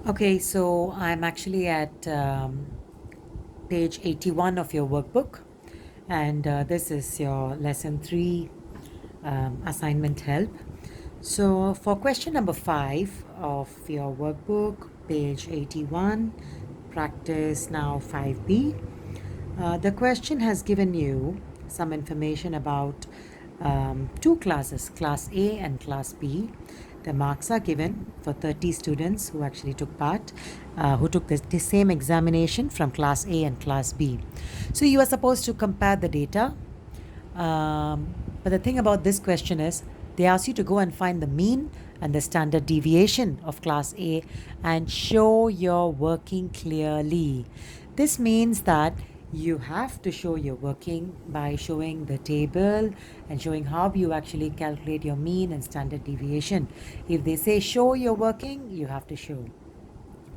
Okay, so I'm actually at page 81 of your workbook, and this is your lesson 3 assignment help. So, for question number 5 of your workbook, page 81, practice now 5B, the question has given you some information about two classes, Class A and Class B. The marks are given for 30 students who actually took part, who took the same examination from Class A and Class B. So you are supposed to compare the data. But the thing about this question is they ask you to go and find the mean and the standard deviation of Class A and show your working clearly. This means that you have to show your working by showing the table and showing how you actually calculate your mean and standard deviation. If they say show your working, you have to show.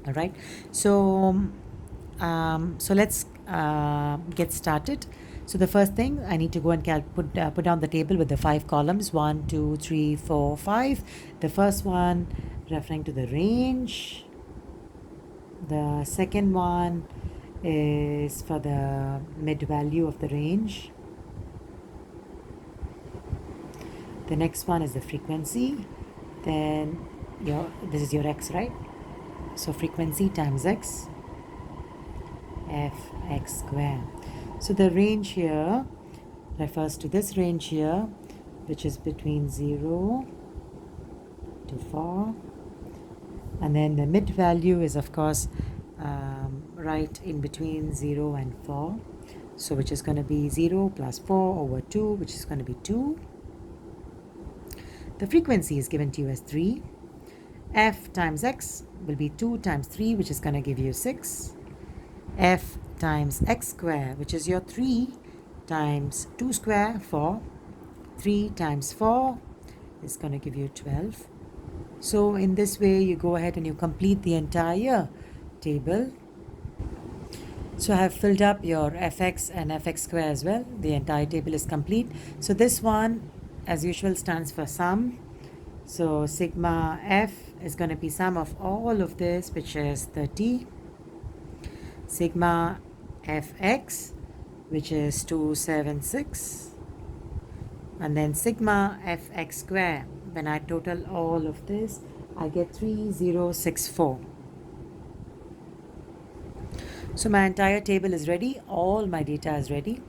All right. So let's get started. So the first thing I need to go and put down the table with the 5 columns: 1, 2, 3, 4, 5. The first one referring to the range. The second one is for the mid value of the range. The next one is the frequency. Then this is your x, right? So frequency times x, fx square. So the range here refers to this range here, which is between 0 to 4. And then the mid value is, of course, right in between 0 and 4. So which is going to be 0 plus 4 over 2, which is going to be 2. The frequency is given to you as 3. F times x will be 2 times 3, which is going to give you 6. F times x square, which is your 3 times 2 square, 4. 3 times 4 is going to give you 12. So in this way, you go ahead and you complete the entire table. So I have filled up your fx and fx square as well. The entire table is complete. So this one, as usual, stands for sum. So sigma f is going to be sum of all of this, which is 30. Sigma fx, which is 276. And then sigma fx square, when I total all of this, I get 3064. So my entire table is ready. All my data is ready.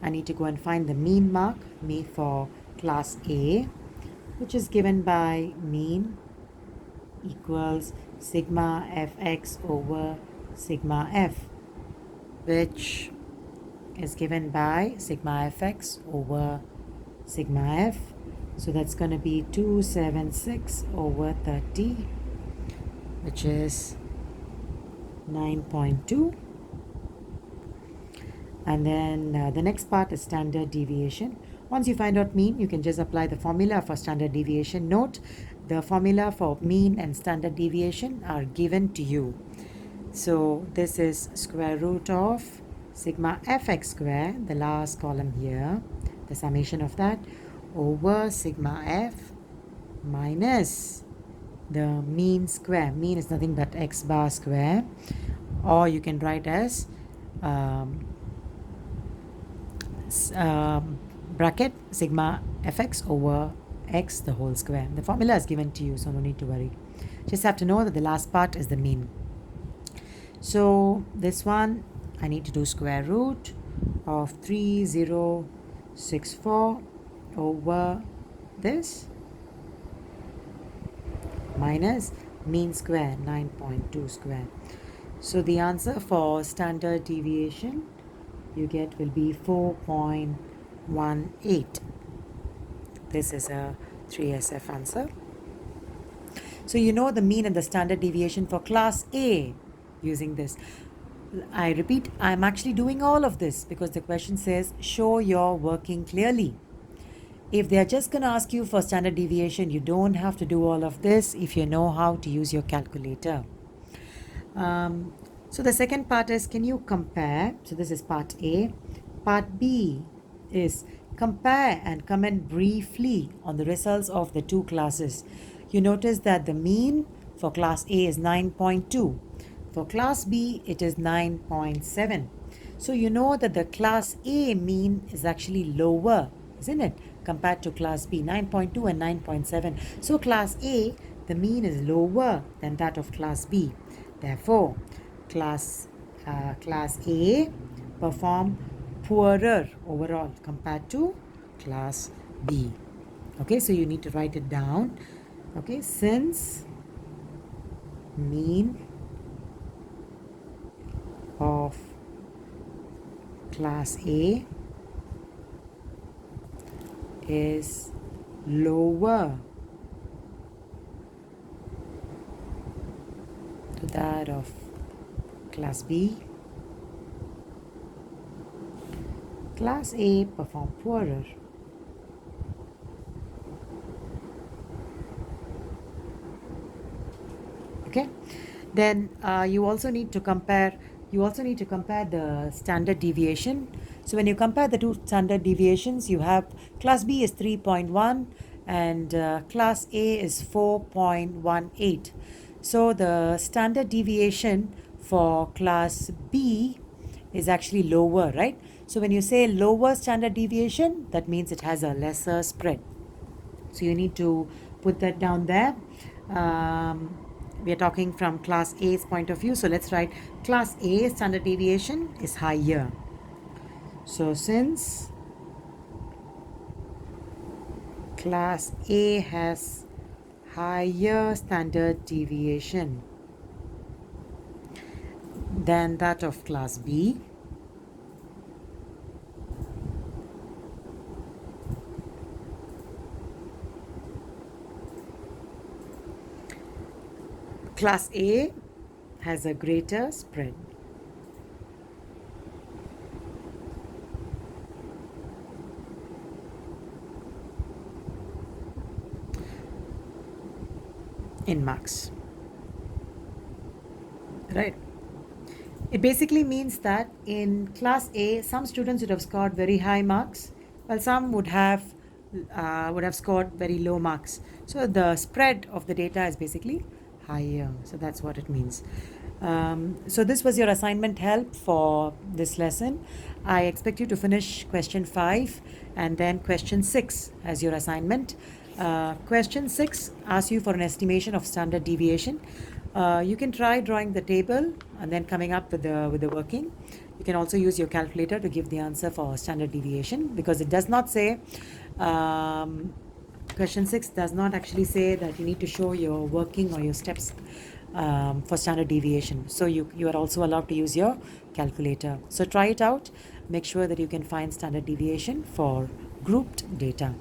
I need to go and find the mean mark, me for class A, which is given by mean equals sigma fx over sigma f, which is given by sigma fx over sigma f. So that's going to be 276 over 30, which is 9.2. And then the next part is standard deviation. Once you find out mean, you can just apply the formula for standard deviation. Note, the formula for mean and standard deviation are given to you. So this is square root of sigma fx square, the last column here, the summation of that, over sigma f minus the mean square. Mean is nothing but x bar square, or you can write as bracket sigma fx over x the whole square. The formula is given to you, so no need to worry. Just have to know that the last part is the mean. So this one, I need to do square root of 3064 over this minus mean square 9.2 square. So the answer for standard deviation you get will be 4.18. This is a 3SF answer. So you know the mean and the standard deviation for class A using this. I repeat, I'm actually doing all of this because the question says show your working clearly. If they are just going to ask you for standard deviation, you don't have to do all of this if you know how to use your calculator. So the second part is, can you compare? So this is part A. Part B is compare and comment briefly on the results of the two classes. You notice that the mean For class A is 9.2. For class B, it is 9.7. So you know that the class A mean is actually lower, isn't it, compared to class B, 9.2 and 9.7. So class A, the mean is lower than that of class B. Therefore, class A perform poorer overall compared to class B. Okay, so you need to write it down. Okay, since mean of class A is lower to that of class B, class A perform poorer. Okay, then you also need to compare the standard deviation. So when you compare the two standard deviations, you have class B is 3.1 and class A is 4.18. So the standard deviation for class B is actually lower, right? So when you say lower standard deviation, that means it has a lesser spread. So you need to put that down there. We are talking from class A's point of view. So let's write class A standard deviation is higher. So since class A has higher standard deviation than that of class B, class A has a greater spread. In marks, right? It basically means that in class A, some students would have scored very high marks, while some would have scored very low marks. So the spread of the data is basically higher. So that's what it means. So this was your assignment help for this lesson. I expect you to finish question 5 and then question 6 as your assignment. Question 6 asks you for an estimation of standard deviation. You can try drawing the table and then coming up with the working. You can also use your calculator to give the answer for standard deviation, because it does not say question 6 does not actually say that you need to show your working or your steps for standard deviation. So you are also allowed to use your calculator. So try it out. Make sure that you can find standard deviation for grouped data.